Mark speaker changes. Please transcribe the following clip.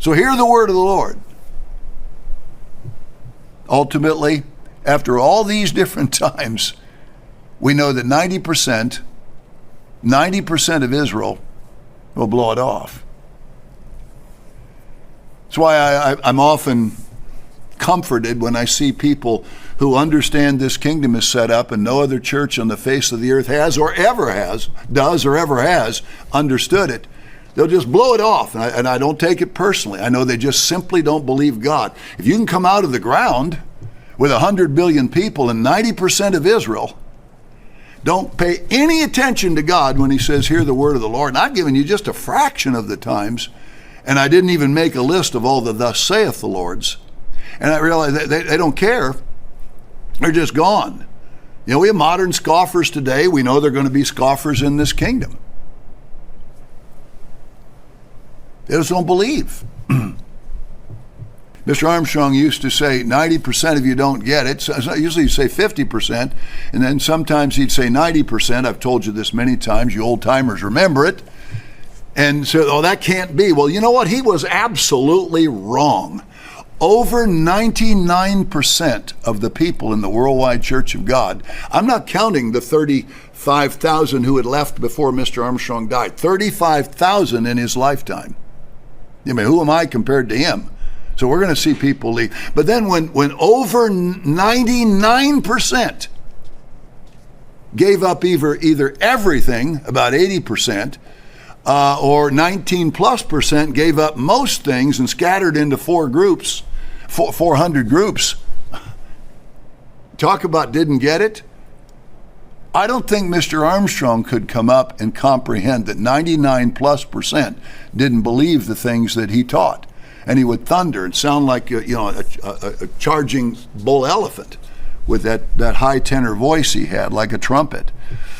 Speaker 1: So hear the word of the Lord. Ultimately, after all these different times, we know that 90% of Israel will blow it off. That's why I'm often comforted when I see people who understand this kingdom is set up and no other church on the face of the earth has or ever has, does or ever has understood it. They'll just blow it off, and I don't take it personally. I know they just simply don't believe God. If you can come out of the ground with 100 billion people and 90% of Israel don't pay any attention to God when he says, hear the word of the Lord. And I've given you just a fraction of the times, and I didn't even make a list of all the thus saith the Lords. And I realize they don't care. They're just gone. You know, we have modern scoffers today. We know they're going to be scoffers in this kingdom. They just don't believe. Mr. Armstrong used to say 90% of you don't get it. So usually he'd say 50%, and then sometimes he'd say 90%. I've told you this many times. You old timers remember it. And so, oh, that can't be. Well, you know what? He was absolutely wrong. Over 99% of the people in the worldwide Church of God, I'm not counting the 35,000 who had left before Mr. Armstrong died, 35,000 in his lifetime. I mean, who am I compared to him? So we're going to see people leave. But then when over 99% gave up either everything, about 80%, or 19+% gave up most things and scattered into 400 groups. Talk about didn't get it. I don't think Mr. Armstrong could come up and comprehend that 99+% didn't believe the things that he taught. And he would thunder and sound like a charging bull elephant with that high tenor voice he had, like a trumpet.